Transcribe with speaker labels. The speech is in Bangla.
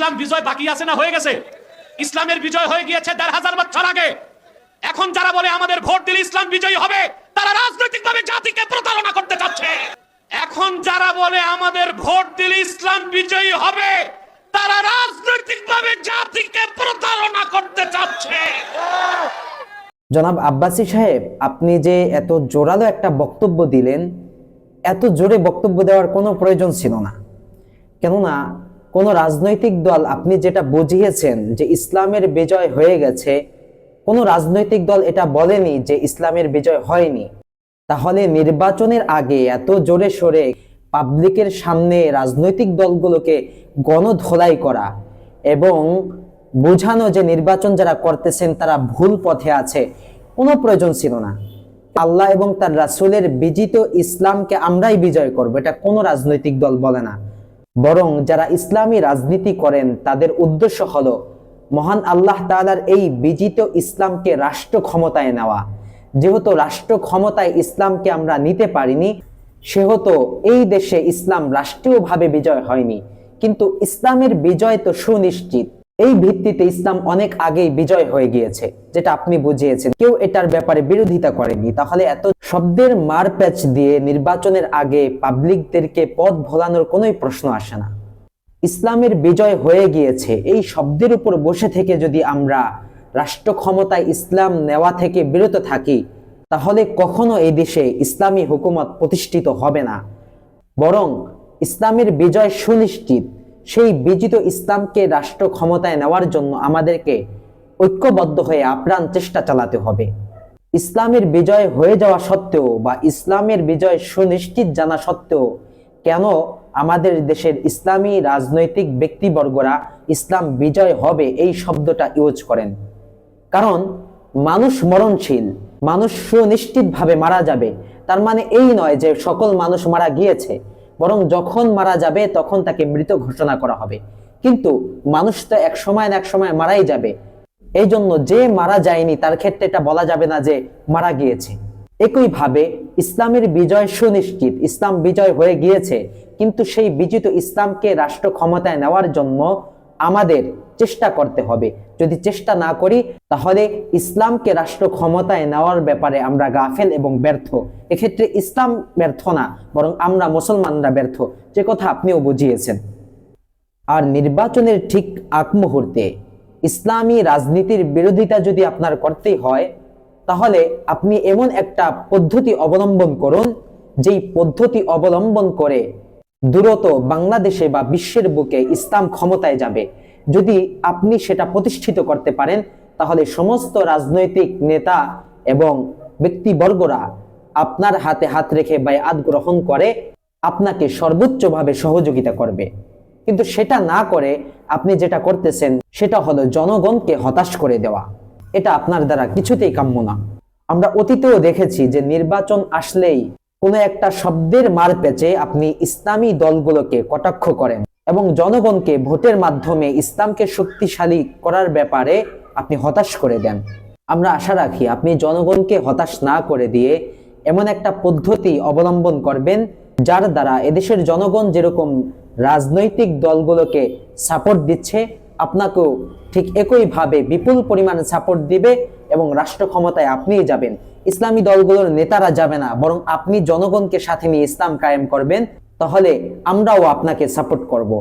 Speaker 1: ইসলাম বিজয় বাকি আছে না হয়ে গেছে? ইসলামের বিজয় হয়ে গিয়েছে ১৫০০ বছর আগে। এখন যারা বলে আমাদের ভোট দিলে ইসলাম বিজয়ী হবে, তারা রাজনৈতিকভাবে জাতিকে প্রতারণা করতে চাচ্ছে। এখন যারা বলে আমাদের ভোট দিলে ইসলাম বিজয়ী হবে, তারা রাজনৈতিকভাবে জাতিকে প্রতারণা করতে চাচ্ছে।
Speaker 2: জনাব আব্বাসী সাহেব, আপনি যে এত জোরালো একটা বক্তব্য দিলেন, এত জোরে বক্তব্য দেওয়ার কোনো প্রয়োজন ছিল না। কেননা কোনো রাজনৈতিক দল, আপনি যেটা বুঝিয়েছেন যে ইসলামের বিজয় হয়ে গেছে, কোনো রাজনৈতিক দল এটা বলেনি যে ইসলামের বিজয় হয়নি। তাহলে নির্বাচনের আগে এত জোরে সোরে পাবলিকের সামনে রাজনৈতিক দলগুলোকে গণধোলাই করা এবং বোঝানো যে নির্বাচন যারা করতেছেন তারা ভুল পথে আছে, কোনো প্রয়োজন ছিল না। আল্লাহ এবং তার রাসূলের বিজিত ইসলামকে আমরাই বিজয় করব, এটা কোনো রাজনৈতিক দল বলে না। বরং যারা ইসলামী রাজনীতি করেন তাদের উদ্দেশ্য হলো মহান আল্লাহ তাআলার এই বিজিত ইসলামকে রাষ্ট্র ক্ষমতায় নেওয়া। যেহেতু রাষ্ট্র ক্ষমতায় ইসলামকে আমরা নিতে পারিনি, সেহেতু এই দেশে ইসলাম রাষ্ট্রীয়ভাবে বিজয় হয়নি, কিন্তু ইসলামের বিজয় তো সুনিশ্চিত। এই ভিত্তিতে ইসলাম অনেক আগেই বিজয় হয়ে গিয়েছে, যেটা আপনি বুঝিয়েছেন। কেউ এটার ব্যাপারে বিরোধিতা করেনি। তাহলে এত শব্দের মারপ্যাচ দিয়ে নির্বাচনের আগে পাবলিকদেরকে পথ ভোলানোর কোনোই প্রশ্ন আসে না। ইসলামের বিজয় হয়ে গিয়েছে এই শব্দের উপর বসে থেকে যদি আমরা রাষ্ট্র ক্ষমতায় ইসলাম নেওয়া থেকে বিরত থাকি, তাহলে কখনো এই দেশে ইসলামী হুকুমত প্রতিষ্ঠিত হবে না। বরং ইসলামের বিজয় সুনিশ্চিত। সেই বিজিত ইসলামকে রাষ্ট্র ক্ষমতায় নেওয়ার জন্য আমাদেরকে ঐক্যবদ্ধ হয়ে আপ্রাণ চেষ্টা চালাতে হবে। ইসলামের বিজয় হয়ে যাওয়া সত্ত্বেও বা ইসলামের বিজয় সুনিশ্চিত জানা সত্ত্বেও কেন আমাদের দেশের ইসলামী রাজনৈতিক ব্যক্তিবর্গরা ইসলাম বিজয় হবে এই শব্দটা ইউজ করেন? কারণ মানুষ মরণশীল, মানুষ সুনিশ্চিতভাবে মারা যাবে। তার মানে এই নয় যে সকল মানুষ মারা গিয়েছে, বরং যখন মারা যাবে তখন তাকে মৃত ঘোষণা করা হবে। কিন্তু মানুষ তো এক সময় না এক সময় মারাই যাবে। এই জন্য যে মারা যায়নি তার ক্ষেত্রে এটা বলা যাবে না যে মারা গিয়েছে। একইভাবে ইসলামের বিজয় সুনিশ্চিত, ইসলাম বিজয় হয়ে গিয়েছে, কিন্তু সেই বিজিত ইসলামকে রাষ্ট্র ক্ষমতায় নেওয়ার জন্য আমাদের চেষ্টা করতে হবে। যদি চেষ্টা না করি তাহলে ইসলামকে রাষ্ট্র ক্ষমতায় নেওয়ার ব্যাপারে আমরা গাফেল এবং ব্যর্থ। এক্ষেত্রে ইসলাম ব্যর্থ না, বরং আমরা মুসলমানরা ব্যর্থ, যে কথা আপনিও বুঝিয়েছেন। আর নির্বাচনের ঠিক আগ মুহূর্তে ইসলামী রাজনীতির বিরোধিতা যদি আপনার করতেই হয়, তাহলে আপনি এমন একটা পদ্ধতি অবলম্বন করুন যেই পদ্ধতি অবলম্বন করে দ্রুত বাংলাদেশে বা বিশ্বের বুকে ইসলাম ক্ষমতায় যাবে। যদি আপনি সেটা প্রতিষ্ঠিত করতে পারেন, তাহলে সমস্ত রাজনৈতিক নেতা এবং ব্যক্তিবর্গরা আপনার হাতে হাত রেখে বায়আত গ্রহণ করে আপনাকে সর্বোচ্চভাবে সহযোগিতা করবে। কিন্তু সেটা না করে আপনি যেটা করতেছেন সেটা হলো জনগণকে হতাশ করে দেওয়া। এটা আপনার দ্বারা কিছুতেই কাম্য না। আমরা অতীতেও দেখেছি যে নির্বাচন আসলেই কোনো একটা শব্দের মার পেঁচে আপনি ইসলামী দলগুলোকে কটাক্ষ করেন এবং জনগণকে ভোটের মাধ্যমে ইসলামকে শক্তিশালী করার ব্যাপারে আপনি হতাশ করে দেন। আমরা আশা রাখি আপনি জনগণকে হতাশ না করে দিয়ে এমন একটা পদ্ধতি অবলম্বন করবেন যার দ্বারা এদেশের জনগণ যেরকম রাজনৈতিক দলগুলোকে সাপোর্ট দিচ্ছে, আপনাকেও ঠিক একইভাবে বিপুল পরিমাণে সাপোর্ট দিবে এবং রাষ্ট্র ক্ষমতায় আপনিই যাবেন। ইসলামী দলগুলোর নেতারা যাবে না, বরং আপনি জনগণকে সাথে নিয়ে ইসলাম কায়েম করবেন। তাহলে আমরাও আপনাকে সাপোর্ট করব।